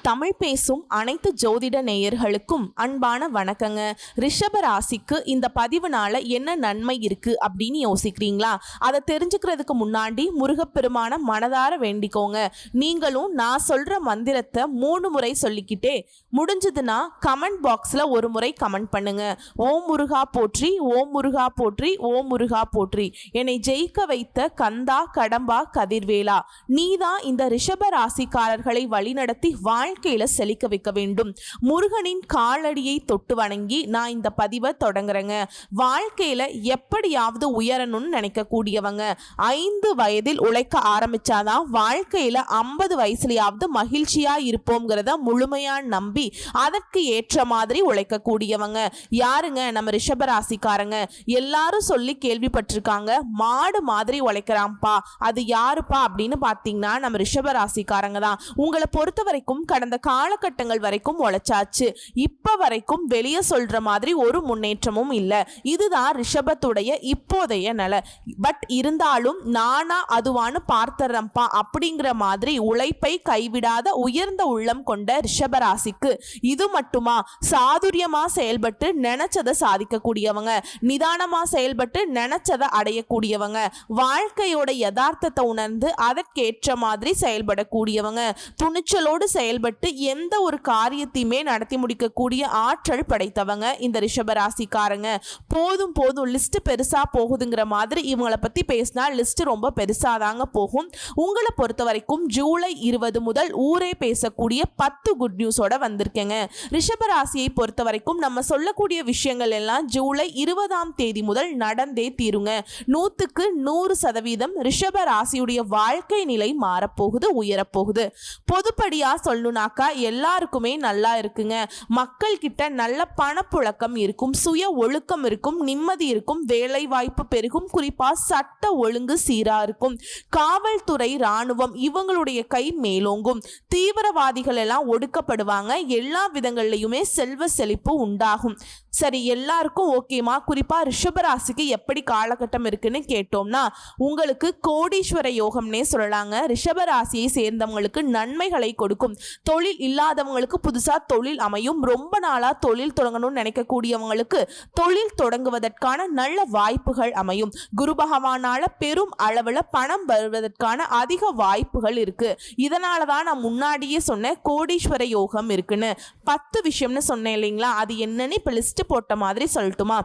தமிழ் பேசும் அனைத்து ஜோதிட நேயர்களுக்கும் அன்பான வணக்கங்க. ரிஷப ராசிக்கு இந்த பதிவுனால என்ன நன்மை இருக்கு அப்படின்னு யோசிக்கிறீங்களா? அதை தெரிஞ்சுக்கிறதுக்கு முன்னாடி முருகப்பெருமான மனதார வேண்டிக்கோங்க. நீங்களும் நான் சொல்ற மந்திரத்தை 3 முறை சொல்லிக்கிட்டே முடிஞ்சதுன்னா கமெண்ட் பாக்ஸ்ல ஒரு முறை கமெண்ட் பண்ணுங்க. ஓம் முருகா போற்றி, ஓம் முருகா போற்றி, ஓம் முருகா போற்றி. என்னை ஜெயிக்க வைத்த கந்தா கடம்பா கதிர்வேலா, நீதான் இந்த ரிஷப ராசிக்காரர்களை வழிநடத்தி வாழ்க்கையில செழிக்க வைக்க வேண்டும். முருகனின் காலடியை தொட்டு வணங்கி நான் இந்த பதிவை தொடங்குறேங்க. வாழ்க்கையில எப்படியாவது உயரணும்னு நினைக்கக்கூடியவங்க 5 வயதில் உழைக்க ஆரம்பிச்சாதான் வாழ்க்கையில 50 வயசுலயாவது மகிழ்ச்சியா இருப்போம்ங்கிறத முழுமையா நம்பி அதற்கு ஏற்ற மாதிரி உழைக்கக்கூடியவங்க யாருங்க? நம்ம ரிஷபராசிக்காரங்க. எல்லாரும் சொல்லி கேள்விப்பட்டிருக்காங்க, மாடு மாதிரி உழைக்கிறான்ப்பா, அது யாருப்பா அப்படின்னு பார்த்தீங்கன்னா நம்ம ரிஷபராசிக்காரங்க தான். உங்களை பொறுத்த வரைக்கும் கடந்த காலகட்டங்கள் வரைக்கும் உழைச்சாச்சு. இப்ப வரைக்கும் வெளியே சொல்ற மாதிரி ஒரு முன்னேற்றமும் இல்லை. இதுதான் ரிஷபத்துடைய இப்போதைய நிலை. பட் இருந்தாலும் நானா அதுவான்னு பார்த்தறப்பா அப்படிங்கிற மாதிரி உழைப்பை கைவிடாத உயர்ந்த உள்ளம் கொண்ட ரிஷபராசிக்கு இது மட்டுமா? சாதுரியமா செயல்பட்டு நினைச்சதை சாதிக்கக்கூடியவங்க, நிதானமா செயல்பட்டு நினைச்சதை அடையக்கூடியவங்க, வாழ்க்கையோட யதார்த்தத்தை உணர்ந்து அதற்கேற்ற மாதிரி செயல்படக்கூடியவங்க, துணிச்சலோடு செயல்பட்டு எந்த ஒரு காரியத்தையுமே நடத்தி முடிக்கக்கூடிய ஆற்றல் படைத்தவங்க இந்த ரிஷபராசிக்காரங்க. போதும் போதும் லிஸ்ட் பெருசா போகுதுங்கிற மாதிரி இவங்களை பத்தி பேசினா லிஸ்ட் ரொம்ப பெருசாதாங்க போகும். உங்களை பொறுத்த வரைக்கும் ஜூலை 20 முதல் ஊரே பேசக்கூடிய 10 குட் நியூஸோட வந்திருக்கேங்க. ரிஷபராசியை பொறுத்த வரைக்கும் நம்ம சொல்லக்கூடிய விஷயங்கள் எல்லாம் ஜூலை 20ஆம் தேதி முதல் நடந்தே தீருங்க. 100க்கு 100% ரிஷபராசியுடைய வாழ்க்கை நிலை மாறப்போகுது, உயரப்போகுது. பொதுப்படியா சொல்லணும்னாக்கா எல்லாருக்குமே நல்லா இருக்குங்க. மக்கள் கிட்ட நல்ல பணப்புழக்கம் இருக்கும், சுய ஒழுக்கம் இருக்கும், நிம்மதி இருக்கும், வேலை வாய்ப்பு பெருகும், குறிப்பா சட்ட ஒழுங்கு சீரா இருக்கும். காவல்துறை, ராணுவம் இவங்களுடைய கை மேலோங்கும். தீவிரவாதிகள் எல்லாம் ஒடுக்கப்படுவாங்க. எல்லா விதங்கள்லையுமே செல்வ செழிப்பு உண்டாகும். சரி, எல்லாருக்கும் ஓகேமா? குறிப்பா ரிஷபராசிக்கு எப்படி காலகட்டம் இருக்குன்னு கேட்டோம்னா உங்களுக்கு கோடீஸ்வர யோகம்னே சொல்லலாங்க. ரிஷபராசியை சேர்ந்தவங்களுக்கு நன்மைகளை கொடுக்கும். தொழில் இல்லாதவங்களுக்கு புதுசா தொழில் அமையும். ரொம்ப நாளா தொழில் தொடங்கணும்னு நினைக்கக்கூடியவங்களுக்கு தொழில் தொடங்குவதற்கான நல்ல வாய்ப்புகள் அமையும். குரு பகவானால பெரும் அளவுல பணம் வருவதற்கான அதிக வாய்ப்புகள் இருக்கு. இதனாலதான் நான் முன்னாடியே சொன்னேன் கோடீஸ்வர யோகம் இருக்குன்னு. 10 விஷயம்னு சொன்னேன் இல்லைங்களா? அது என்னன்னு இப்ப லிஸ்ட் போட்ட மாதிரி சொல்லட்டுமா?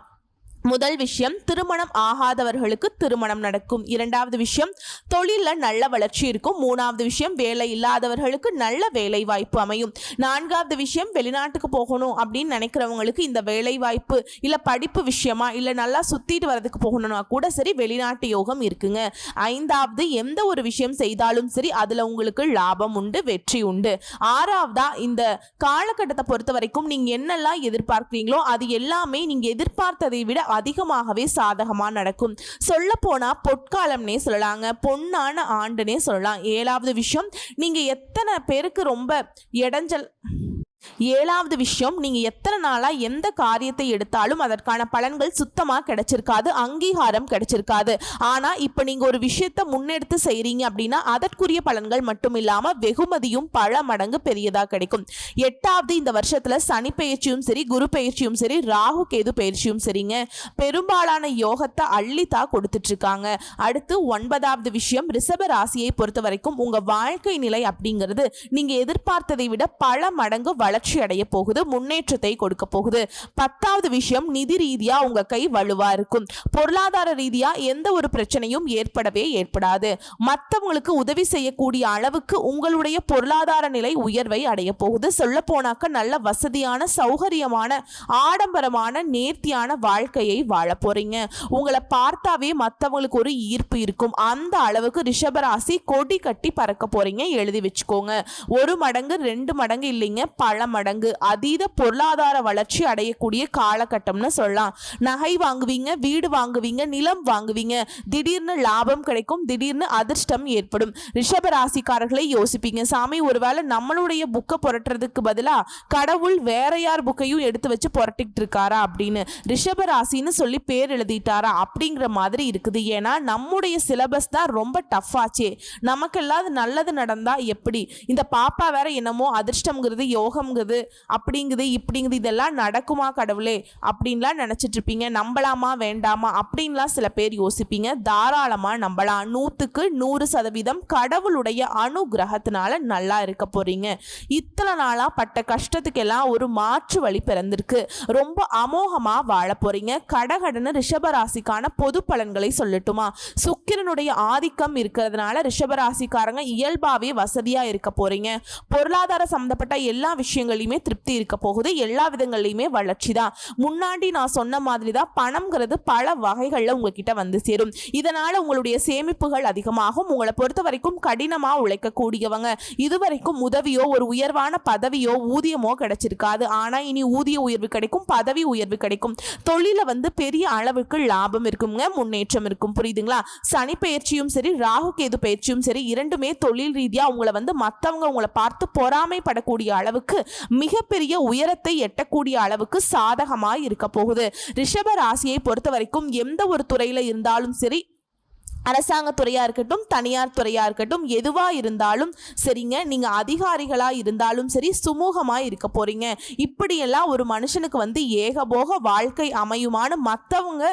முதல் விஷயம், திருமணம் ஆகாதவர்களுக்கு திருமணம் நடக்கும். 2வது விஷயம், தொழில நல்ல வளர்ச்சி இருக்கும். 3வது விஷயம், வேலை இல்லாதவர்களுக்கு நல்ல வேலை வாய்ப்பு அமையும். 4வது விஷயம், வெளிநாட்டுக்கு போகணும் அப்படின்னு நினைக்கிறவங்களுக்கு இந்த வேலை வாய்ப்பு இல்ல படிப்பு விஷயமா இல்ல நல்லா சுத்திட்டு வரதுக்கு போகணும்னா கூட சரி வெளிநாட்டு யோகம் இருக்குங்க. 5வது, எந்த ஒரு விஷயம் செய்தாலும் சரி அதுல உங்களுக்கு லாபம் உண்டு, வெற்றி உண்டு. 6வதா, இந்த காலகட்டத்தை பொறுத்த வரைக்கும் நீங்க என்னெல்லாம் எதிர்பார்க்கிறீங்களோ அது எல்லாமே நீங்க எதிர்பார்த்ததை விட அதிகமாகவே சாதகமா நடக்கும். சொல்ல போனா பொற்காலம்னே சொல்லலாங்க, பொன்னான ஆண்டுனே சொல்லலாம். 7வது விஷயம், நீங்க எத்தனை பேருக்கு ரொம்ப இடைஞ்சல் 7வது விஷயம், நீங்க எத்தனை நாளா எந்த காரியத்தை எடுத்தாலும் அதற்கான பலன்கள் சுத்தமா கிடைச்சிருக்காது, அங்கீகாரம் கிடைச்சிருக்காது. ஆனா இப்ப நீங்க ஒரு விஷயத்தை முன்னெடுத்து செய்றீங்க அப்படின்னா அதற்குரிய பலன்கள் மட்டும் இல்லாம வெகுமதியும் பல மடங்கு பெரியதா கிடைக்கும். 8வது, இந்த வருஷத்துல சனி பயிற்சியும் சரி, குரு பயிற்சியும் சரி, ராகு கேது பயிற்சியும் சரிங்க, பெரும்பாலான யோகத்தை அள்ளித்தா கொடுத்துட்டு இருக்காங்க. அடுத்து 9வது விஷயம், ரிஷப ராசியை பொறுத்த வரைக்கும் உங்க வாழ்க்கை நிலை அப்படிங்கிறது நீங்க எதிர்பார்த்ததை விட பல மடங்கு வளர்ச்சி அடைய போகுது, முன்னேற்றத்தை கொடுக்க போகுது. 10வது விஷயம், நிதி ரீதியா உங்க கை வலுவா இருக்கும். பொருளாதார ரீதியா எந்த ஒரு பிரச்சனையும் ஏற்படாது. மற்றவங்களுக்கு உதவி செய்யக்கூடிய அளவுக்கு உங்களுடைய பொருளாதார நிலை உயர்வை அடைய போகுது. சொல்ல போனாக்க நல்ல வசதியான, சௌகரியமான, ஆடம்பரமான, நேர்த்தியான வாழ்க்கையை வாழ போறீங்க. உங்களை பார்த்தாவே மற்றவங்களுக்கு ஒரு ஈர்ப்பு இருக்கும். அந்த அளவுக்கு ரிஷபராசி கொடி கட்டி பறக்க போறீங்க. எழுதி வச்சுக்கோங்க. 1 மடங்கு 2 மடங்கு இல்லைங்க, பல மடங்கு அதீத பொருளாதார வளர்ச்சி அடையக்கூடிய காலகட்டம்னு சொல்லலாம். நகை வாங்குவீங்க, வீடு வாங்குவீங்க, நிலம் வாங்குவீங்க, திடீர்னு லாபம் கிடைக்கும், திடீர்னு அதிர்ஷ்டம் ஏற்படும். ரிஷப ராசிக்காரர்களை யோசிப்பீங்க, சாமி ஒருவேளை நம்மளுடைய புக்கை புரட்டுறதுக்கு பதிலா கடவுள் வேற யார் புக்கையும் எடுத்து வச்சு புரட்டிக்கிட்டு இருக்காரா அப்படின்னு, ரிஷப ராசின்னு சொல்லி பேர் எழுதிட்டாரா அப்படிங்கிற மாதிரி இருக்குது. ஏன்னா நம்முடைய சிலபஸ் தான் ரொம்ப டஃப் ஆச்சே. நமக்கெல்லாம் நல்லது நடந்தா எப்படி, இந்த பாப்பா வேற என்னமோ அதிர்ஷ்டம்ங்கிறது யோகம்ங்கிறது அப்படிங்குது இப்படிங்குது, இதெல்லாம் நடக்குமா கடவுளே அப்படின்லாம் நினைச்சிட்டு இருப்பீங்க. நம்பலாமா வேண்டாமா அப்படின்லாம் சில பேர் யோசிப்பீங்க. தாராளமா நம்பலாம். 100% கடவுளுடைய அனுகிரகத்தினால நல்லா இருக்க போறீங்க. இத்தனை நாளா பட்ட கஷ்டத்துக்கெல்லாம் ஒரு மாற்று வழி பிறந்திருக்கு. ரொம்ப அமோகமா வாழ போறீங்க. கடகடன்னு ரிஷபராசிக்கான பொது பலன்களை சொல்லட்டுமா? சுக்கிரனுடைய ஆதிக்கம் இருக்கிறதுனால ரிஷபராசிக்காரங்க இயல்பாவே வசதியா இருக்க போறீங்க. பொருளாதார சம்பந்தப்பட்ட எல்லா விஷயங்களையுமே திருப்தி இருக்க போகுது. எல்லா விதங்களையுமே வளர்ச்சி தான். முன்னாடி நான் சொன்ன மாதிரி தான் பணம்ங்கிறது பல வகைகள்ல உங்ககிட்ட வந்து சேரும். இதனால உங்களுடைய சேமிப்புகள் அதிகமாகும். உங்களை பொறுத்த வரைக்கும் கடினமா உழைக்கக்கூடியவங்க. இதுவரைக்கும் உதவியோ ஒரு உயர்வான பதவியோ ஊதியமோ கிடைச்சிருக்காது. ஆனா இனி ஊதிய உயர்வு கிடைக்கும், பதவி உயர்வு கிடைக்கும். தொழில பெரிய அளவுக்கு லாபம் இருக்குங்க, முன்னேற்றம் இருக்கும். புரியுதுங்களா? சனி பயிற்சியும் சரி, ராகு கேது பயிற்சியும் சரி, இரண்டுமே தொழில் ரீதியா உங்களை மற்றவங்க உங்களை பார்த்து பொறாமைப்படக்கூடிய அளவுக்கு மிகப்பெரிய உயரத்தை எட்டக்கூடிய அளவுக்கு சாதகமாய் இருக்க போகுது. ரிஷப ராசியை பொறுத்த வரைக்கும் எந்த ஒரு துறையில இருந்தாலும் சரி, அரசாங்க துறையா இருக்கட்டும், தனியார் துறையா இருக்கட்டும், எதுவா இருந்தாலும் சரிங்க, நீங்க அதிகாரிகளா இருந்தாலும் சரி, சுமூகமா இருக்க போறீங்க. இப்படியெல்லாம் ஒரு மனுஷனுக்கு ஏகபோக வாழ்க்கை அமையுமான்னு மற்றவங்க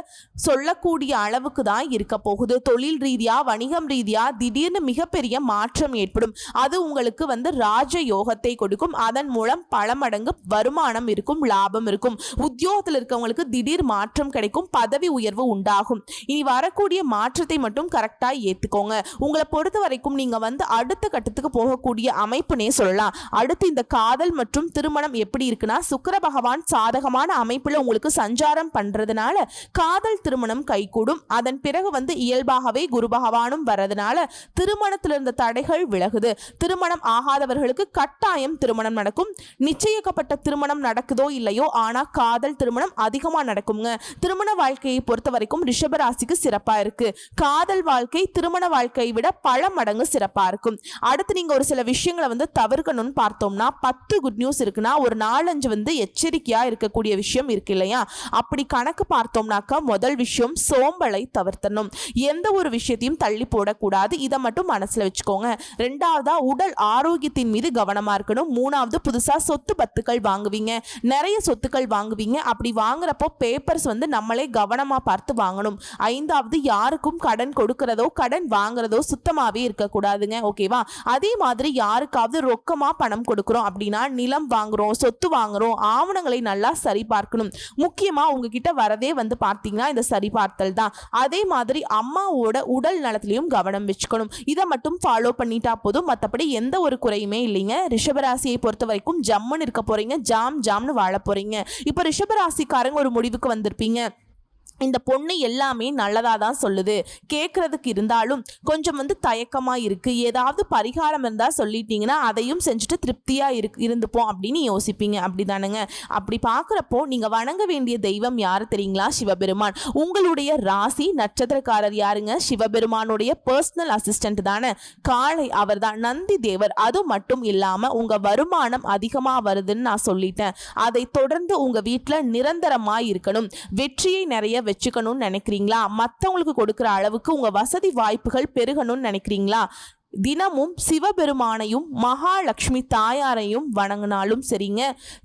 சொல்லக்கூடிய அளவுக்கு தான் இருக்க போகுது. தொழில் ரீதியா, வணிகம் ரீதியா திடீர்னு மிகப்பெரிய மாற்றம் ஏற்படும். அது உங்களுக்கு ராஜ யோகத்தை கொடுக்கும். அதன் மூலம் பல மடங்கு வருமானம் இருக்கும், லாபம் இருக்கும். உத்தியோகத்தில் இருக்கவங்களுக்கு திடீர் மாற்றம் கிடைக்கும், பதவி உயர்வு உண்டாகும். இனி வரக்கூடிய மாற்றத்தை மட்டும் கரெக்டா ஏத்துக்கோங்க. உங்களை பொறுத்த வரைக்கும் நீங்க அடுத்த கட்டத்துக்கு போகக்கூடிய அமைப்புனே சொல்லலாம். அடுத்து இந்த காதல் மற்றும் திருமணம் எப்படி இருக்குன்னா, சுக்கிர பகவான் சாதகமான அமைப்புல உங்களுக்கு சஞ்சாரம் பண்றதுனால காதல் திருமணம் கைகூடும். அதன் பிறகு இயல்பாகவே குரு பகவானும் வரதுனால திருமணத்தில் இருந்த தடைகள் விலகுது. திருமணம் ஆகாதவர்களுக்கு கட்டாயம் திருமணம் நடக்கும். நிச்சயிக்கப்பட்ட திருமணம் நடக்குதோ இல்லையோ, ஆனா காதல் திருமணம் அதிகமா நடக்குங்க. திருமண வாழ்க்கையை பொறுத்த வரைக்கும் ரிஷபராசிக்கு சிறப்பா இருக்கு. காதல் வாழ்க்கை திருமண வாழ்க்கையை விட பல மடங்கு சிறப்பா இருக்கும். அடுத்து நீங்க ஒரு சில விஷயங்களை தவிர்க்கணும்னு பார்த்தோம்னா, 10 குட் நியூஸ் இருக்குன்னா ஒரு 4-5 எச்சரிக்கையா இருக்கக்கூடிய விஷயம் இருக்கு இல்லையா? அப்படி கணக்கு பார்த்தோம்னாக்கா முதல் விஷயம் சோம்பலை தவிர்த்தணும். எந்த ஒரு விஷயத்தையும் தள்ளி போடக்கூடாது. இதை மட்டும் மனசுல வச்சுக்கோங்க. ரெண்டாவதா உடல் ஆரோக்கியத்தின் மீது கவனமா இருக்கணும். மூணாவது புதுசா சொத்து பத்துக்கள் வாங்குவீங்க, நிறைய சொத்துக்கள் வாங்குவீங்க. அப்படி வாங்குறப்போ பேப்பர்ஸ் நம்மளே கவனமா பார்த்து வாங்கணும். ஐந்தாவது யாருக்கும் கடன் கொடுக்கிறதோ கடன் வாங்குறதோ சுத்தமாவே இருக்கக்கூடாதுங்க. ஓகேவா? அதே மாதிரி யாருக்காவது ரொக்கமா பணம் கொடுக்கிறோம் அப்படின்னா, நிலம் வாங்குறோம், சொத்து வாங்குறோம், ஆவணங்களை நல்லா சரி பார்க்கணும். முக்கியமா உங்ககிட்ட வரதே பார்த்தீங்கன்னா இந்த சரிபார்த்தல் தான். அதே மாதிரி அம்மாவோட உடல் நலத்திலையும் கவனம் வச்சுக்கணும். இதை மட்டும் ஃபாலோ பண்ணிட்டா போதும். மற்றபடி எந்த ஒரு குறையுமே இல்லைங்க. ரிஷபராசியை பொறுத்த வரைக்கும் ஜம்முன்னு இருக்க போறீங்க, ஜாம்னு வாழ போறீங்க. இப்போ ரிஷபராசிக்காரங்க ஒரு முடிவுக்கு வந்திருப்பீங்க. இந்த பொண்ணு எல்லாமே நல்லதா தான் சொல்லுது, கேட்கறதுக்கு இருந்தாலும் கொஞ்சம் தயக்கமா இருக்கு. ஏதாவது பரிகாரம் இருந்தா சொல்லிட்டீங்கன்னா அதையும் செஞ்சுட்டு திருப்தியா இருந்துப்போம் அப்படின்னு யோசிப்பீங்க. அப்படிதானுங்க? அப்படி பார்க்குறப்போ நீங்க வணங்க வேண்டிய தெய்வம் யாரு தெரியுங்களா? சிவபெருமான். உங்களுடைய ராசி நட்சத்திரக்காரர் யாருங்க? சிவபெருமானுடைய பர்சனல் அசிஸ்டன்ட் தானே காளை, அவர் தான் நந்தி தேவர். அது மட்டும் இல்லாம உங்க வருமானம் அதிகமா வருதுன்னு நான் சொல்லிட்டேன். அதை தொடர்ந்து உங்க வீட்டுல நிரந்தரமா இருக்கணும். வெற்றியை நிறைய வச்சுக்கணும்னு நினைக்கிறீங்களா? மற்றவங்களுக்கு கொடுக்கிற அளவுக்கு உங்க வசதி வாய்ப்புகள் பெருகணும்னு நினைக்கிறீங்களா? தினமும் சிவபெருமானையும் மகாலட்சுமி தாயாரையும் வணங்கினாலும் சரிங்க,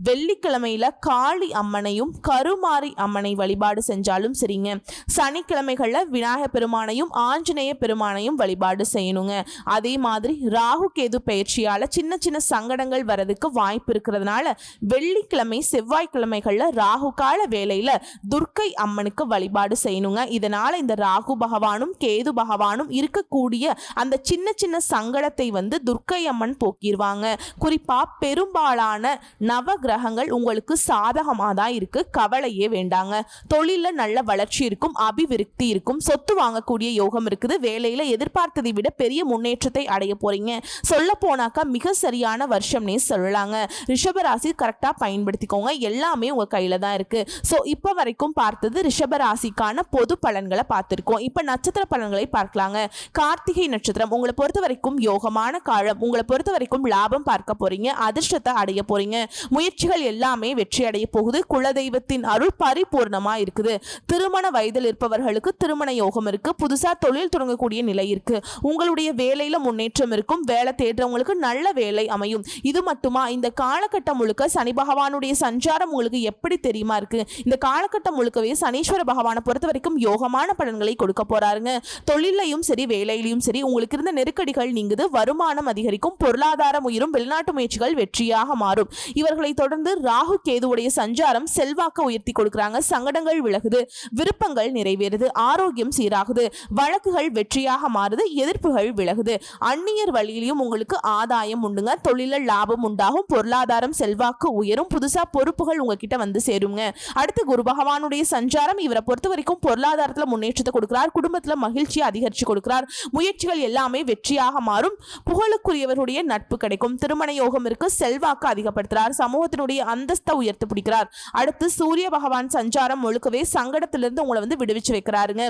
வெள்ளிக்கிழமையில காளி அம்மனையும் கருமாரி அம்மனை வழிபாடு செஞ்சாலும் சரிங்க, சனிக்கிழமைகள்ல விநாயகர் பெருமானையும் ஆஞ்சநேய பெருமானையும் வழிபாடு செய்யணுங்க. அதே மாதிரி ராகு கேது பயிற்சியால சின்ன சின்ன சங்கடங்கள் வரதுக்கு வாய்ப்பு இருக்கிறதுனால வெள்ளிக்கிழமை செவ்வாய்க்கிழமைகள்ல ராகு கால வேளையில துர்க்கை அம்மனுக்கு வழிபாடு செய்யணுங்க. இதனால இந்த ராகு பகவானும் கேது பகவானும் இருக்கக்கூடிய அந்த சின்ன சின்ன சின்ன சங்கடத்தை வந்து துர்க்கை அம்மன் போக்கிடுவாங்க. குறிப்பா பெரும்பாலான நவ கிரகங்கள் உங்களுக்கு சாதகமாக தான் இருக்கு, கவலையே வேண்டாங்க. தொழில நல்ல வளர்ச்சி இருக்கும், அபிவிருத்தி இருக்கும், சொத்து வாங்கக்கூடிய யோகம் இருக்குது, வேலையில எதிர்பார்த்ததை விட பெரிய முன்னேற்றத்தை அடைய போறீங்க. சொல்ல போனாக்கா மிக சரியான வருஷம்னே சொல்லலாங்க. ரிஷபராசி கரெக்டா பயன்படுத்திக்கோங்க, எல்லாமே உங்க கையில தான் இருக்கு. சோ இப்ப வரைக்கும் பார்த்தது ரிஷபராசிக்கான பொது பலன்களை பார்த்திருக்கோம். இப்ப நட்சத்திர பலன்களை பார்க்கலாங்க. கார்த்திகை நட்சத்திரம் உங்களை பொறுத்த வரைக்கும் யோகமான காலம். உங்களை பொறுத்த வரைக்கும் லாபம் பார்க்க போறீங்க, அதிர்ஷ்டத்தை அடைய போறீங்க. முயற்சிகள் எல்லாமே வெற்றி அடைய போகுது. குலதெய்வத்தின் அருள் பரிபூர்ணமா இருக்குது. திருமண வயதில் இருப்பவர்களுக்கு திருமண யோகம் இருக்கு. புதுசா தொழில் தொடங்கக்கூடிய நிலை இருக்கு. உங்களுடைய வேலையில முன்னேற்றம் இருக்கும். வேலை தேடுறவங்களுக்கு நல்ல வேலை அமையும். இது மட்டுமா, இந்த காலகட்டம் முழுக்க சனி பகவானுடைய சஞ்சாரம் உங்களுக்கு எப்படி தெரியுமா இருக்கு? இந்த காலகட்டம் முழுக்கவே சனீஸ்வர பகவானை பொறுத்த வரைக்கும் யோகமான பலன்களை கொடுக்க போறாருங்க. தொழிலையும் சரி வேலையிலையும் சரி உங்களுக்கு இருந்த நெருக்கடிகள் நீங்குது, வருமானம் அதிகரிக்கும், பொருளாதாரம் உயரும், வெளிநாட்டு முயற்சிகள் வெற்றியாக மாறும். இவர்களை தொடர்ந்து ராகு கேதுவுடைய சஞ்சாரம் செல்வாக்க உயர்த்தி கொடுக்கறாங்க. சங்கடங்கள் விலகுது, விருப்பங்கள் நிறைவேறுது, ஆரோக்கியம் சீராகுது, வழக்குகள் வெற்றியாக மாறுது, எதிர்ப்புகள் விலகுது. அந்நியர் வழியிலையும் உங்களுக்கு ஆதாயம் உண்டுங்க. தொழில லாபம் உண்டாகும், பொருளாதாரம் செல்வாக்கு உயரும், புதுசா பொறுப்புகள் உங்ககிட்ட வந்து சேருங்க. அடுத்து குரு பகவானுடைய சஞ்சாரம் இவரை பொறுத்த வரைக்கும் பொருளாதாரத்துல முன்னேற்றத்தை கொடுக்கிறார், குடும்பத்துல மகிழ்ச்சியை அதிகரிச்சு கொடுக்கிறார். முயற்சிகள் எல்லாமே வெற்றியாக மாறும். புகழுக்குரியவருடைய நட்பு கிடைக்கும். திருமண யோகம் இருக்கு, செல்வாக்கு அதிகப்படுத்துறார், சமூகத்தினுடைய அந்தஸ்தை உயர்த்து பிடிக்கிறார். அடுத்து சூரிய பகவான் சஞ்சாரம் முழுக்கவே சங்கடத்திலிருந்து உங்களை வந்து விடுவிச்சு வைக்கிறாருங்க.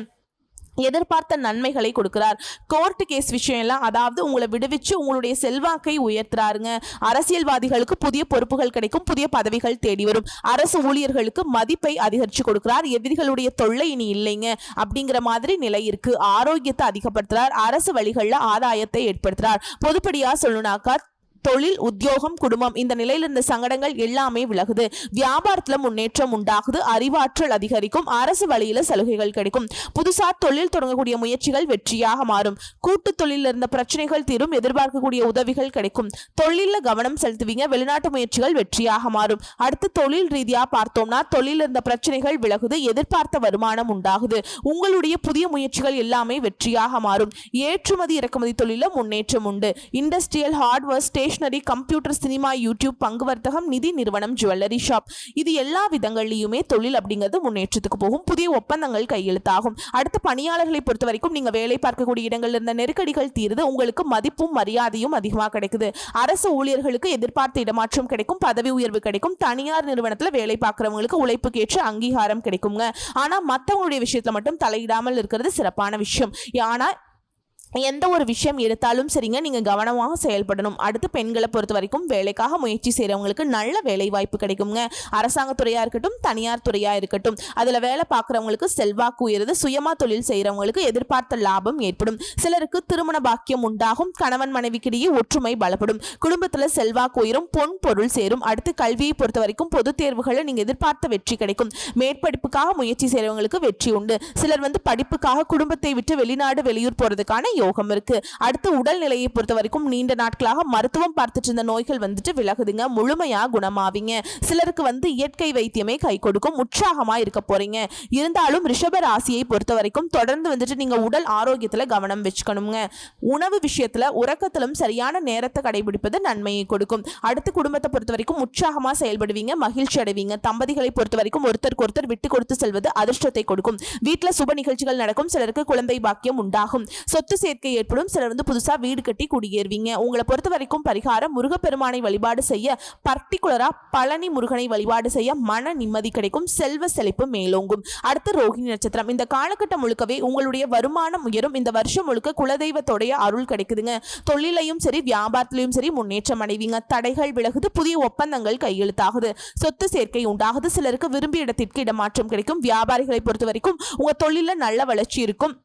எதிர்பார்த்த நன்மைகளை கொடுக்கிறார். கோர்ட் கேஸ் விஷயம் எல்லாம், அதாவது உங்களை விடுவிச்சு உங்களுடைய செல்வாக்கை உயர்த்துறாருங்க. அரசியல்வாதிகளுக்கு புதிய பொறுப்புகள் கிடைக்கும், புதிய பதவிகள் தேடி வரும். அரசு ஊழியர்களுக்கு மதிப்பை அதிகரிச்சு கொடுக்கிறார். எதிரிகளுடைய தொல்லை இனி இல்லைங்க அப்படிங்கிற மாதிரி நிலை இருக்கு. ஆரோக்கியத்தை அதிகப்படுத்துறார். அரசு வழிகளில் ஆதாயத்தை ஏற்படுத்துறார். பொதுப்படியா சொல்லணும்னாக்கா தொழில், உத்தியோகம், குடும்பம் இந்த நிலையில் இருந்த சங்கடங்கள் எல்லாமே விலகுது. வியாபாரத்துல முன்னேற்றம் உண்டாகுது, அறிவாற்றல் அதிகரிக்கும், அரசு வழியில சலுகைகள் கிடைக்கும். புதுசா தொழில் தொடங்கக்கூடிய முயற்சிகள் வெற்றியாக மாறும். கூட்டு தொழில இருந்த பிரச்சனைகள் தீரும், எதிர்பார்க்கக்கூடிய உதவிகள் கிடைக்கும். தொழில கவனம் செலுத்துவீங்க, வெளிநாட்டு முயற்சிகள் வெற்றியாக மாறும். அடுத்து தொழில் ரீதியா பார்த்தோம்னா தொழில இருந்த பிரச்சனைகள் விலகுது, எதிர்பார்த்த வருமானம் உண்டாகுது. உங்களுடைய புதிய முயற்சிகள் எல்லாமே வெற்றியாக மாறும். ஏற்றுமதி இறக்குமதி தொழில முன்னேற்றம் உண்டு. Industrial, hardware, stationery, computer, cinema, YouTube, பங்கு வர்த்தகம், நிதி நிறுவனம், ஜுவல்லரி ஷாப், இது எல்லா விதங்களிலுமே தொழில் அப்படிங்கிறது முன்னேற்றத்துக்கு போகும். புதிய ஒப்பந்தங்கள் கையெழுத்தாகும். அடுத்த பணியாளர்களை பொறுத்த வரைக்கும் நீங்க வேலை பார்க்கக்கூடிய இடங்கள்ல இருந்த நெருக்கடிகள் தீருது. உங்களுக்கு மதிப்பும் மரியாதையும் அதிகமாக கிடைக்குது. அரசு ஊழியர்களுக்கு எதிர்பார்த்த இடமாற்றம் கிடைக்கும், பதவி உயர்வு கிடைக்கும். தனியார் நிறுவனத்துல வேலை பார்க்கிறவங்களுக்கு உழைப்புக்கேற்ற அங்கீகாரம் கிடைக்குங்க. ஆனா மற்றவங்களுடைய விஷயத்துல மட்டும் தலையிடாமல் இருக்கிறது சிறப்பான விஷயம். ஆனா எந்த ஒரு விஷயம் எடுத்தாலும் சரிங்க, நீங்க கவனமாக செயல்படணும். அடுத்து பெண்களை பொறுத்த வரைக்கும் வேலைக்காக முயற்சி செய்யறவங்களுக்கு நல்ல வேலை வாய்ப்பு கிடைக்குங்க. அரசாங்க துறையா இருக்கட்டும், தனியார் துறையா இருக்கட்டும், அதுல வேலை பார்க்கறவங்களுக்கு செல்வாக்கு உயருது. சுயமா தொழில் செய்யறவங்களுக்கு எதிர்பார்த்த லாபம் ஏற்படும். சிலருக்கு திருமண பாக்கியம் உண்டாகும். கணவன் மனைவிக்கிடையே ஒற்றுமை பலப்படும். குடும்பத்துல செல்வாக்கு உயரும், பொன் பொருள் சேரும். அடுத்து கல்வியை பொறுத்த வரைக்கும் பொது தேர்வுகளை நீங்க எதிர்பார்த்த வெற்றி கிடைக்கும். மேற்படிப்புக்காக முயற்சி செய்யறவங்களுக்கு வெற்றி உண்டு. சிலர் வந்து படிப்புக்காக குடும்பத்தை விட்டு வெளிநாடு, வெளியூர் போறதுக்கான யோகம் இருக்கு. அடுத்து உடல்நிலையை பொறுத்த வரைக்கும் நீண்ட நாட்களாக மருத்துவம் பார்த்துட்டு இருந்த நோய்கள் வந்துட்டு விலகுதுங்க, முழுமையா குணமாவீங்க. சிலருக்கு வந்து இயற்கை வைத்தியமே கை கொடுக்கும், உற்சாகமா இருக்க போறீங்க. இருந்தாலும் ரிஷப ராசியை பொறுத்த வரைக்கும் தொடர்ந்து வந்துட்டு நீங்க உடல் ஆரோக்கியத்துல கவனம் வச்சுக்கணுங்க. உணவு விஷயத்துல உறக்கத்திலும் சரியான நேரத்தை கடைபிடிப்பது நன்மையை கொடுக்கும். அடுத்து குடும்பத்தை பொறுத்த வரைக்கும் உற்சாகமா செயல்படுவீங்க, மகிழ்ச்சி அடைவீங்க. தம்பதிகளை பொறுத்த வரைக்கும் ஒருத்தருக்கு ஒருத்தர் விட்டு கொடுத்து செல்வது அதிர்ஷ்டத்தை கொடுக்கும். வீட்டுல சுப நிகழ்ச்சிகள் நடக்கும். சிலருக்கு குழந்தை பாக்கியம் உண்டாகும். சொத்து சேர்க்கை ஏற்படும். சிலர் வந்து புதுசா வீடு கட்டி குடியேறுவீங்க. உங்களை பொறுத்த வரைக்கும் பரிகாரம் முருகப்பெருமானை வழிபாடு செய்ய, பர்டிகுலரா பழனி முருகனை வழிபாடு செய்ய மன நிம்மதி கிடைக்கும், செல்வ செழிப்பு மேலோங்கும். அடுத்து ரோகிணி நட்சத்திரம். இந்த காலகட்டம் முழுக்கவே உங்களுடைய வருமானம் உயரும். இந்த வருஷம் முழுக்க குலதெய்வத்தோடைய அருள் கிடைக்குதுங்க. தொழிலையும் சரி வியாபாரத்திலையும் சரி முன்னேற்றம் அடைவீங்க. தடைகள் விலகுது, புதிய ஒப்பந்தங்கள் கையெழுத்தாகுது, சொத்து சேர்க்கை உண்டாகுது. சிலருக்கு விரும்பிய இடத்திற்கு இடமாற்றம் கிடைக்கும். வியாபாரிகளை பொறுத்த வரைக்கும் உங்க தொழில நல்ல வளர்ச்சி இருக்கும்.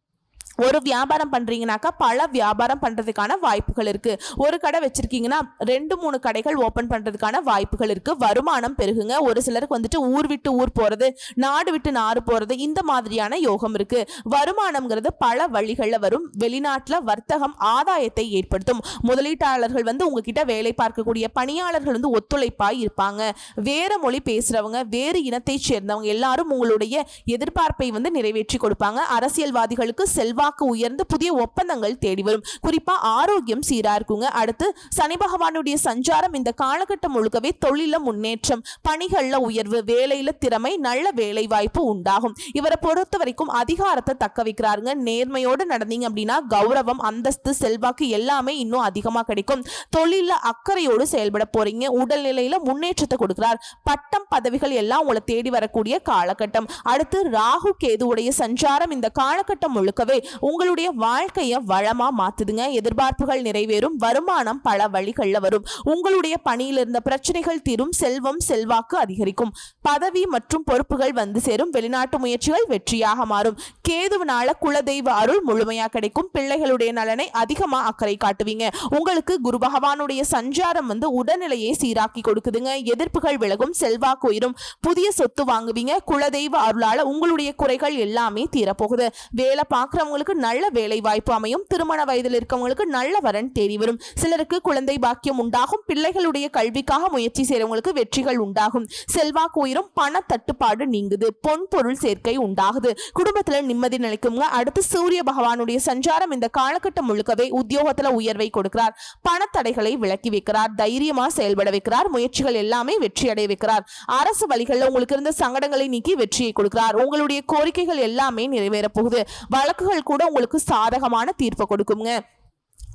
ஒரு வியாபாரம் பண்றீங்கனாக்கா பல வியாபாரம் பண்றதுக்கான வாய்ப்புகள் இருக்கு. ஒரு கடை வச்சிருக்கீங்கன்னா 2-3 கடைகள் ஓபன் பண்றதுக்கான வாய்ப்புகள் இருக்கு. வருமானம் பெருகுங்க. ஒரு சிலருக்கு வந்துட்டு ஊர் விட்டு ஊர் போறது, நாடு விட்டு நாடு போறது, இந்த மாதிரியான யோகம் இருக்கு. வருமானம்ங்கிறது பல வழிகளில் வரும். வெளிநாட்டுல வர்த்தகம் ஆதாயத்தை ஏற்படுத்தும். முதலீட்டாளர்கள் வந்து உங்ககிட்ட வேலை பார்க்கக்கூடிய பணியாளர்கள் வந்து ஒத்துழைப்பாய் இருப்பாங்க. வேற மொழி பேசுறவங்க, வேறு இனத்தை சேர்ந்தவங்க எல்லாரும் உங்களுடைய எதிர்பார்ப்பை வந்து நிறைவேற்றி கொடுப்பாங்க. அரசியல்வாதிகளுக்கு செல்வா செல்வாக்கு உயர்ந்து புதிய ஒப்பந்தங்கள் தேடி வரும். குறிப்பா ஆரோக்கியம் சீரா இருக்குங்க. அடுத்து சனி பகவானுடைய சஞ்சாரம் இந்த காலகட்டம் முழுக்கவே தொழில முன்னேற்றம், பணிகள்ல உயர்வு, வேலையில திறமை, நல்ல வேலை வாய்ப்பு உண்டாகும். இவரை பொறுத்த வரைக்கும் அதிகாரத்தை தக்க வைக்கிறாருங்க. நேர்மையோடு நடந்தீங்க அப்படின்னா கௌரவம், அந்தஸ்து, செல்வாக்கு எல்லாமே இன்னும் அதிகமா கிடைக்கும். தொழில அக்கறையோடு செயல்பட போறீங்க. உடல்நிலையில முன்னேற்றத்தை கொடுக்கிறார். பட்டம் பதவிகள் எல்லாம் உங்களை தேடி வரக்கூடிய காலகட்டம். அடுத்து ராகு கேதுவுடைய சஞ்சாரம் இந்த காலகட்டம் முழுக்கவே உங்களுடைய வாழ்க்கைய வளமா மாத்துதுங்க. எதிர்பார்ப்புகள் நிறைவேறும். வருமானம் பல வழிகள்ல வரும். உங்களுடைய பணியில் இருந்த பிரச்சனைகள் தீரும். செல்வம் செல்வாக்கு அதிகரிக்கும். பதவி மற்றும் பொறுப்புகள் வந்து சேரும். வெளிநாட்டு முயற்சிகள் வெற்றியாக மாறும். கேதுவினால குலதெய்வ அருள் முழுமையா கிடைக்கும். பிள்ளைகளுடைய நலனை அதிகமா அக்கறை காட்டுவீங்க. உங்களுக்கு குரு பகவானுடைய சஞ்சாரம் வந்து உடல்நிலையை சீராக்கி கொடுக்குதுங்க. எதிர்ப்புகள் விலகும். செல்வாக்கு உயரும். புதிய சொத்து வாங்குவீங்க. குலதெய்வ அருளால உங்களுடைய குறைகள் எல்லாமே தீரப்போகுது. வேலை பார்க்கிறவங்களுக்கு நல்ல வேலை வாய்ப்பு அமையும். திருமண வயதில் இருக்கவங்களுக்கு நல்ல வரன் தேடி வரும். சிலருக்கு குழந்தை பாக்கியம் உண்டாகும். பிள்ளைகளுடைய கல்விக்காக முயற்சி செய்யறவங்களுக்கு வெற்றிகள் உண்டாகும். செல்வாக்கு உயரும். பண தட்டுப்பாடு நீங்குது. பொன் பொருள் சேர்க்கை உண்டாகுது. குடும்பத்துல நிம்மதி நிலைக்குங்க. அடுத்து சூரிய பகவானுடைய சஞ்சாரம் இந்த காலகட்டம் முழுக்கவே உத்தியோகத்துல உயர்வை கொடுக்கிறார். பணத்தடைகளை விலக்கி வைக்கிறார். தைரியமா செயல்பட வைக்கிறார். முயற்சிகள் எல்லாமே வெற்றி அடைய வைக்கிறார். அரசு வழிகளில் உங்களுக்கு இருந்த சங்கடங்களை நீக்கி வெற்றியை கொடுக்கிறார். உங்களுடைய கோரிக்கைகள் எல்லாமே நிறைவேற போகுது. வழக்குகள் கூட உங்களுக்கு சாதகமான தீர்ப்பு கொடுக்குங்க.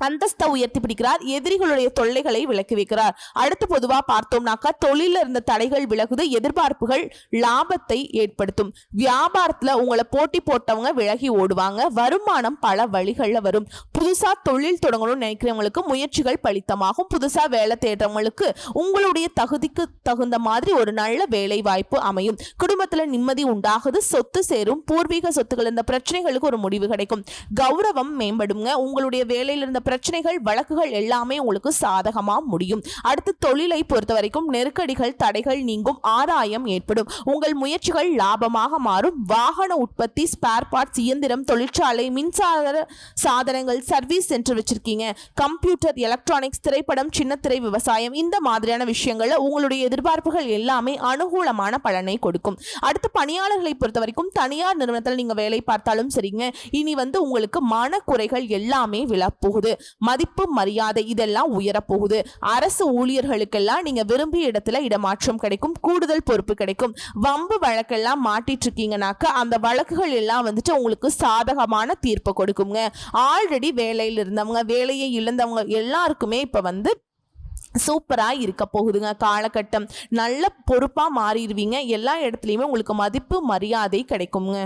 அந்தஸ்தை உயர்த்தி பிடிக்கிறார். எதிரிகளுடைய தொல்லைகளை விலக்கி வைக்கிறார். அடுத்து பொதுவா பார்த்தோம்னாக்கா தொழில இருந்த தடைகள் விலகுது. எதிர்பார்ப்புகள் லாபத்தை ஏற்படுத்தும். வியாபாரத்துல உங்களை போட்டி போட்டவங்க விலகி ஓடுவாங்க. வருமானம் பல வழிகள்ல வரும். புதுசா தொழில் தொடங்கணும்னு நினைக்கிறவங்களுக்கு முயற்சிகள் பலித்தமாகும். புதுசா வேலை தேடுறவங்களுக்கு உங்களுடைய தகுதிக்கு தகுந்த மாதிரி ஒரு நல்ல வேலை வாய்ப்பு அமையும். குடும்பத்துல நிம்மதி உண்டாகுது. சொத்து சேரும். பூர்வீக சொத்துக்கள் இருந்த பிரச்சனைகளுக்கு ஒரு முடிவு கிடைக்கும். கௌரவம் மேம்படுங்க. உங்களுடைய வேலையில இருந்த பிரச்சனைகள் வழக்குகள் எல்லாமே உங்களுக்கு சாதகமா முடியும். அடுத்து தொழிலை பொறுத்த வரைக்கும் நெருக்கடிகள் தடைகள் நீங்கும். ஆதாயம் ஏற்படும். உங்கள் முயற்சிகள் லாபமாக மாறும். வாகன உற்பத்தி, ஸ்பேர் பார்ட்ஸ், இயந்திரம், தொழிற்சாலை, மின்சார சாதனங்கள், சர்வீஸ் சென்டர் வச்சிருக்கீங்க. கம்ப்யூட்டர், எலக்ட்ரானிக்ஸ், திரைப்படம், சின்னத்திரை, விவசாயம், இந்த மாதிரியான விஷயங்கள்ல உங்களுடைய எதிர்பார்ப்புகள் எல்லாமே அனுகூலமான பலனை கொடுக்கும். அடுத்து பணியாளர்களை பொறுத்த வரைக்கும் தனியார் நிறுவனத்தில் நீங்க வேலை பார்த்தாலும் சரிங்க, இனி வந்து உங்களுக்கு மனக்குறைகள் எல்லாமே விழப்போகுது. மதிப்பு மரியாதை இதெல்லாம் உயரப்போகுது. அரசு ஊழியர்களுக்கெல்லாம் நீங்க விரும்பிய இடத்துல இடமாற்றம் கிடைக்கும். கூடுதல் பொறுப்பு கிடைக்கும். வம்பு வழக்கெல்லாம் மாட்டிட்டு இருக்கீங்கன்னாக்க அந்த வழக்குகள் எல்லாம் வந்துட்டு உங்களுக்கு சாதகமான தீர்ப்பு கொடுக்குங்க. ஆல்ரெடி வேலையில் இருந்தவங்க, வேலையை இழந்தவங்க எல்லாருக்குமே இப்ப வந்து சூப்பரா இருக்க போகுதுங்க. காலகட்டம் நல்ல பொறுப்பா மாறிடுவீங்க. எல்லா இடத்துலயுமே உங்களுக்கு மதிப்பு மரியாதை கிடைக்குங்க.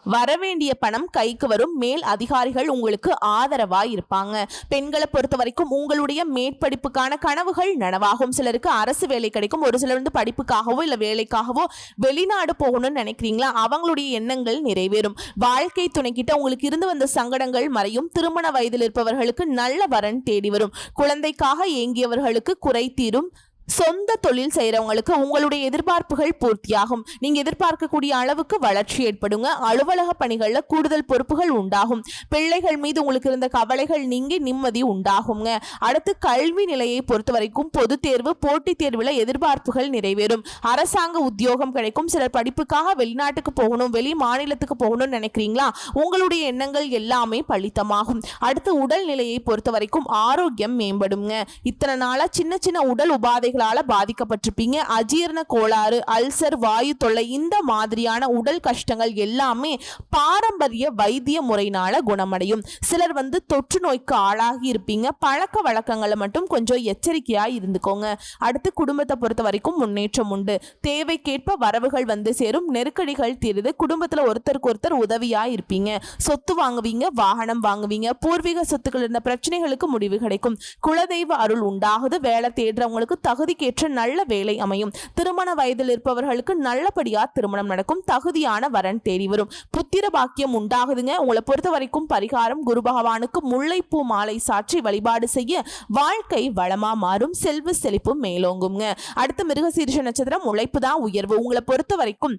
வரவேண்டிய பணம் கைக்கு வரும். மேல் அதிகாரிகள் உங்களுக்கு ஆதரவா இருப்பாங்க. பெண்களை பொறுத்த வரைக்கும் உங்களுடைய மேற்படிப்புக்கான கனவுகள் நனவாகும். சிலருக்கு அரசு வேலை கிடைக்கும். ஒரு சிலர் வந்து படிப்புக்காகவோ இல்ல வேலைக்காகவோ வெளிநாடு போகணும்னு நினைக்கிறீங்களா, அவங்களுடைய எண்ணங்கள் நிறைவேறும். வாழ்க்கை துணைக்கிட்ட உங்களுக்கு இருந்து வந்த சங்கடங்கள் மறையும். திருமண வயதில் இருப்பவர்களுக்கு நல்ல வரன் தேடி வரும். குழந்தைக்காக ஏங்கியவர்களுக்கு குறை தீரும். சொந்த தொழில் செய்யறவங்களுக்கு உங்களுடைய எதிர்பார்ப்புகள் பூர்த்தியாகும். நீங்க எதிர்பார்க்கக்கூடிய அளவுக்கு வளர்ச்சி ஏற்படுங்க. அலுவலக பணிகள்ல கூடுதல் பொறுப்புகள் உண்டாகும். பிள்ளைகள் மீது உங்களுக்கு இருந்த கவலைகள் நீங்கி நிம்மதி உண்டாகுங்க. அடுத்து கல்வி நிலையை பொறுத்த வரைக்கும் பொது தேர்வு, போட்டித் தேர்வுல எதிர்பார்ப்புகள் நிறைவேறும். அரசாங்க உத்தியோகம் கிடைக்கும். சிலர் படிப்புக்காக வெளிநாட்டுக்கு போகணும், வெளி மாநிலத்துக்கு போகணும்னு நினைக்கிறீங்களா, உங்களுடைய எண்ணங்கள் எல்லாமே பலித்தமாகும். அடுத்து உடல் நிலையை பொறுத்த வரைக்கும் ஆரோக்கியம் மேம்படுங்க. இத்தனை நாளா சின்ன சின்ன உடல் உபாதைகள் பாதிக்கப்பட்டிருப்பீங்க. அஜீரண கோளாறு, அல்சர், வாயு தொல்லை, இந்த மாதிரியான உடல் கஷ்டங்கள் எல்லாமே பாரம்பரிய வைத்திய முறையினால குணமடையும். சிலர் வந்து தொற்று நோய்க்கு ஆளாகி இருப்பீங்க. பழக்க வழக்கங்களை மட்டும் கொஞ்சம் எச்சரிக்கையா இருந்துக்கோங்க. அடுத்து குடும்பத்தை பொறுத்த வரைக்கும் முன்னேற்றம் உண்டு. தேவைக்கேற்ப வரவுகள் வந்து சேரும். நெருக்கடிகள் தீருது. குடும்பத்துல ஒருத்தருக்கு ஒருத்தர் உதவியா இருப்பீங்க. சொத்து வாங்குவீங்க, வாகனம் வாங்குவீங்க. பூர்வீக சொத்துக்கள் இருந்த பிரச்சனைகளுக்கு முடிவு கிடைக்கும். குலதெய்வ அருள் உண்டாகுது. வேலை தேடுறவங்களுக்கு தகுதிக்கேற்ற நல்ல வேலை அமையும். திருமண வயதில் இருப்பவர்களுக்கு நல்லபடியா திருமணம் நடக்கும். தகுதியான வரன் தேடி வரும். புத்திர பாக்கியம் உண்டாகுதுங்க. உங்களை பொறுத்த வரைக்கும் பரிகாரம் குரு பகவானுக்கு முல்லைப்பூ மாலை சாற்றி வழிபாடு செய்ய வாழ்க்கை வளமா மாறும். செல்வ செழிப்பு மேலோங்குங்க. அடுத்து மிருகசீரிஷ நட்சத்திரம். உழைப்பு தான் உயர்வு. உங்களை பொறுத்த வரைக்கும்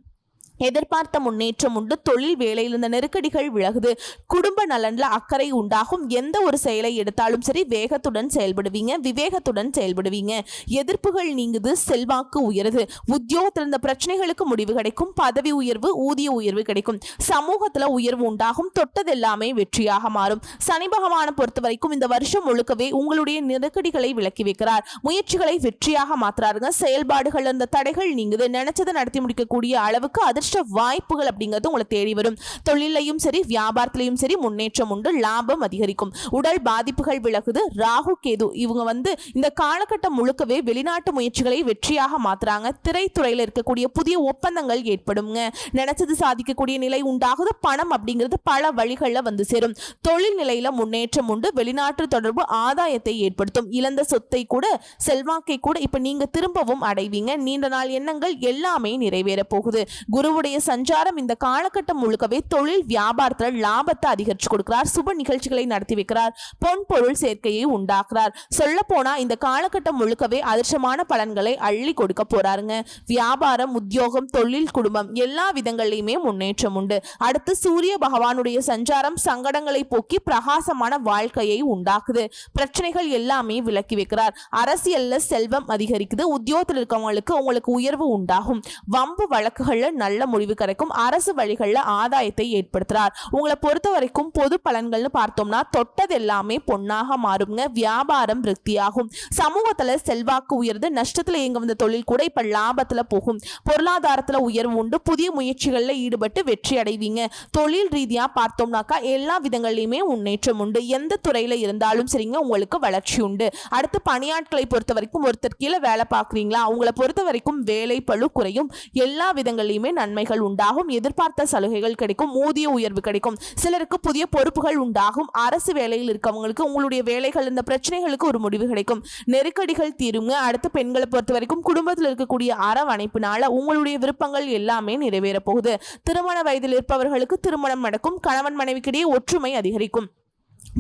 எதிர்பார்த்த முன்னேற்றம் உண்டு. தொழில் வேலையில் இருந்த நெருக்கடிகள் விலகுது. குடும்ப நலன்ல அக்கறை உண்டாகும். எந்த ஒரு செயலை எடுத்தாலும் சரி வேகத்துடன் செயல்படுவீங்க, விவேகத்துடன் செயல்படுவீங்க. எதிர்ப்புகள் நீங்குது, செல்வாக்கு உயருது. உத்தியோகத்தில் இருந்த பிரச்சனைகளுக்கு முடிவு கிடைக்கும். பதவி உயர்வு, ஊதிய உயர்வு கிடைக்கும். சமூகத்துல உயர்வு உண்டாகும். தொட்டதெல்லாமே வெற்றியாக மாறும். சனி பகவானை பொறுத்த வரைக்கும் இந்த வருஷம் முழுக்கவே உங்களுடைய நெருக்கடிகளை விலக்கி வைக்கிறார். முயற்சிகளை வெற்றியாக மாத்துறாருங்க. செயல்பாடுகள் இருந்த தடைகள் நீங்குது. நினைச்சதை நடத்தி முடிக்கக்கூடிய அளவுக்கு அதிர்ஷ்ட வாய்ப்புகள் அப்படிங்கிறது உங்களை தேடி வரும். தொழிலையும் சரி வியாபாரத்திலையும் சரி முன்னேற்றம் உண்டு. லாபம் அதிகரிக்கும். உடல் பாதிப்புகள் விலகுது. ராகு கேது இவங்க இந்த காலகட்டம் முழுக்கவே வெளிநாட்டு முயற்சிகளை வெற்றியாக மாத்துறாங்க. திரைத்துறையில் இருக்கக்கூடிய புதிய ஒப்பந்தங்கள் ஏற்படுங்க. நினைச்சது சாதிக்கக்கூடிய நிலை உண்டாகுது. பணம் அப்படிங்கிறது பல வழிகளில் சேரும். தொழில் நிலையில முன்னேற்றம் உண்டு. வெளிநாட்டு தொடர்பு ஆதாயத்தை ஏற்படுத்தும். இழந்த சொத்தை கூட, செல்வாக்கை கூட இப்ப நீங்க திரும்பவும் அடைவீங்க. நீண்ட நாள் எண்ணங்கள் எல்லாமே நிறைவேற போகுது. குருவுடைய சஞ்சாரம் இந்த காலகட்டம் முழுக்கவே தொழில் வியாபாரத்தில் லாபத்தை அதிகரிச்சு கொடுக்கிறார். சுப நிகழ்ச்சிகளை நடத்தி வைக்கிறார். பொன் பொருள் சேர்க்கையை உண்டாக்குறார். சொல்ல போனா இந்த காலகட்டம் முழுக்கவே அதிர்ஷ்டமான பலன்களை அள்ளி கொடுக்க போறாருங்க. வியாபாரம், உத்தியோகம், தொழில், குடும்பம் எல்லா விதங்களிலுமே முன்னேற்றம் உண்டு. அடுத்து சூரிய பகவானுடைய சஞ்சாரம் சங்கடங்களை போக்கி பிரகாசமான வாழ்க்கையை உண்டாக்குது. பிரச்சனைகள் எல்லாமே விலக்கி வைக்கிறார். அரசியல்ல செல்வம் அதிகரிக்குது. உத்தியோகத்தில் இருக்கவங்களுக்கு உங்களுக்கு உயர்வு உண்டாகும். வம்பு வழக்குகள்ல நல்ல முடிவு கிடைக்கும். அரசு வழிகளில் ஆதாயத்தை ஏற்படுத்துறார். உங்களை பொறுத்த வரைக்கும் பொது பலன்கள்னு பார்த்தோம்னா தொட்டது எல்லாமே பொன்னாக மாறுங்க. வியாபாரம் விருத்தியாகும். சமூகத்துல செல்வாக்கு உயர்ந்து. நஷ்டத்துல இயங்க வந்த தொழில் கூட இப்ப லாபத்துல போகும். பொருளாதாரத்துல உயர்வு உண்டு. புதிய முயற்சிகள்ல ஈடுபட்டு வெற்றி அடைவீங்க. தொழில் ரீதியா பார்த்தோம்னாக்கா எல்லா விதங்களிலுமே முன்னேற்றம் உண்டு. எந்த துறையில இருந்தாலும் சரிங்க உங்களுக்கு வளர்ச்சி உண்டு. அடுத்து பணியாட்களை பொறுத்த வரைக்கும் ஒருத்தர் கீழே வேலை பார்க்குறீங்களா, உங்களை பொறுத்த வரைக்கும் வேலை பளு குறையும். எல்லா விதங்களிலுமே நன்மைகள் உண்டாகும். எதிர்பார்த்த சலுகைகள் கிடைக்கும். ஊதிய உயர்வு கிடைக்கும். சிலருக்கு புதிய பொறுப்புகள் உண்டாகும். அரசு வேலையில் இருக்கவங்களுக்கு உங்களுடைய வேலைகள் இந்த பிரச்சனைகளுக்கு ஒரு முடிவு கிடைக்கும். நெருக்கடிகள் தீருங்க. அடுத்து பெண்களை பொறுத்த வரைக்கும் குடும்பத்தில் இருக்கக்கூடிய அரவணைப்பினால உங்களுடைய விருப்பங்கள் எல்லாமே நிறைவேற போகுது. திருமண வயதில் இருப்பவர்களுக்கு திருமணம் நடக்கும். கணவன் மனைவிக்கிடையே ஒற்றுமை அதிகரிக்கும்.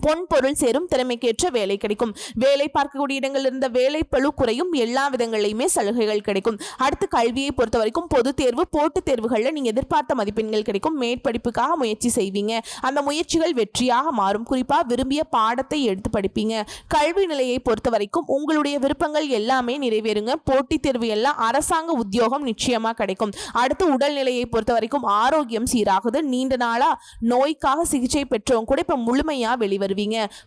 பொன் பொருள் சேரும். திறமைக்கேற்ற வேலை கிடைக்கும். வேலை பார்க்கக்கூடிய இடங்கள் இருந்த வேலை பளு குறையும். எல்லா விதங்களிலுமே சலுகைகள் கிடைக்கும். அடுத்து கல்வியை பொறுத்த வரைக்கும் பொது தேர்வு, போட்டுத் தேர்வுகளில் நீங்க எதிர்பார்த்த மதிப்பெண்கள் கிடைக்கும். மேற்படிப்புக்காக முயற்சி செய்வீங்க. அந்த முயற்சிகள் வெற்றியாக மாறும். குறிப்பா விரும்பிய பாடத்தை எடுத்து படிப்பீங்க. கல்வி நிலையை பொறுத்த வரைக்கும் உங்களுடைய விருப்பங்கள் எல்லாமே நிறைவேறுங்க. போட்டித் தேர்வு எல்லாம் அரசாங்க உத்தியோகம் நிச்சயமா கிடைக்கும். அடுத்து உடல்நிலையை பொறுத்த வரைக்கும் ஆரோக்கியம் சீராகுது. நீண்ட நாளா நோய்க்காக சிகிச்சை பெற்றவங்க கூட இப்ப முழுமையா வெளிவருவீங்க.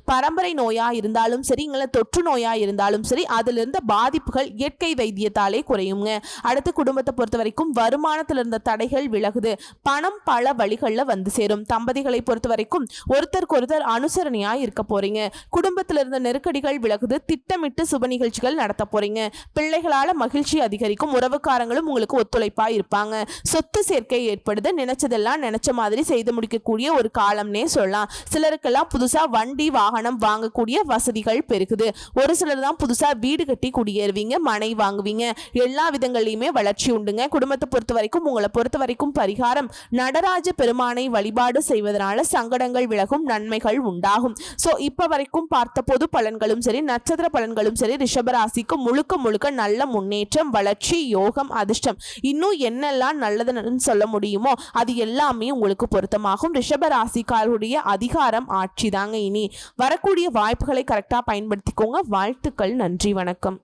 பரம்பரை நோயா இருந்தாலும் சரி, தொற்று நோயா இருந்தாலும் சரி, அதுல இருந்த பாதிப்புகள் இயற்கை வைத்தியத்தாலே குறையுங்க. அடுத்து குடும்பத்தை பொறுத்த வரைக்கும் வருமானத்தில் இருந்த தடைகள் விலகுது. பணம் பல வழிகளில் சேரும். தம்பதிகளை பொறுத்த வரைக்கும் ஒருத்தருக்கு ஒருத்தர் அனுசரணையா இருக்க போறீங்க. குடும்பத்தில் இருந்த நெருக்கடிகள் விலகுது. திட்டமிட்டு சுப நிகழ்ச்சிகள் நடத்த போறீங்க. பிள்ளைகளால மகிழ்ச்சி அதிகரிக்கும். உறவுக்காரங்களும் உங்களுக்கு ஒத்துழைப்பா இருப்பாங்க. சொத்து சேர்க்கை ஏற்படுது. நினைச்சதெல்லாம் நினைச்ச மாதிரி செய்து முடிக்கக்கூடிய ஒரு காலம்னே சொல்லலாம். சிலருக்கெல்லாம் புதுசா வண்டி வாகனம் வாங்கக்கூடிய வசதிகள் பெருகுது. ஒரு சிலர் தான் புதுசா வீடு கட்டி குடியேறுவீங்க, மனை வாங்குவீங்க. எல்லா விதங்களிலுமே வளர்ச்சி உண்டுங்க. குடும்பத்தை பொறுத்த வரைக்கும் உங்களை பொறுத்த வரைக்கும் பரிகாரம் நடராஜ பெருமானை வழிபாடு செய்வதனால சங்கடங்கள் விலகும். நன்மைகள் உண்டாகும். சோ இப்ப வரைக்கும் பார்த்த பொது பலன்களும் சரி, நட்சத்திர பலன்களும் சரி, ரிஷபராசிக்கு முழுக்க முழுக்க நல்ல முன்னேற்றம், வளர்ச்சி, யோகம், அதிர்ஷ்டம், இன்னும் என்னெல்லாம் நல்லதுன்னு சொல்ல முடியுமோ அது எல்லாமே உங்களுக்கு பொருத்தமாகும். ரிஷபராசிக்காரருடைய அதிகாரம் ஆட்சி தாங்க. இனி வரக்கூடிய வாய்ப்புகளை கரெக்டா பயன்படுத்திக்கோங்க. வாழ்த்துக்கள். நன்றி. வணக்கம்.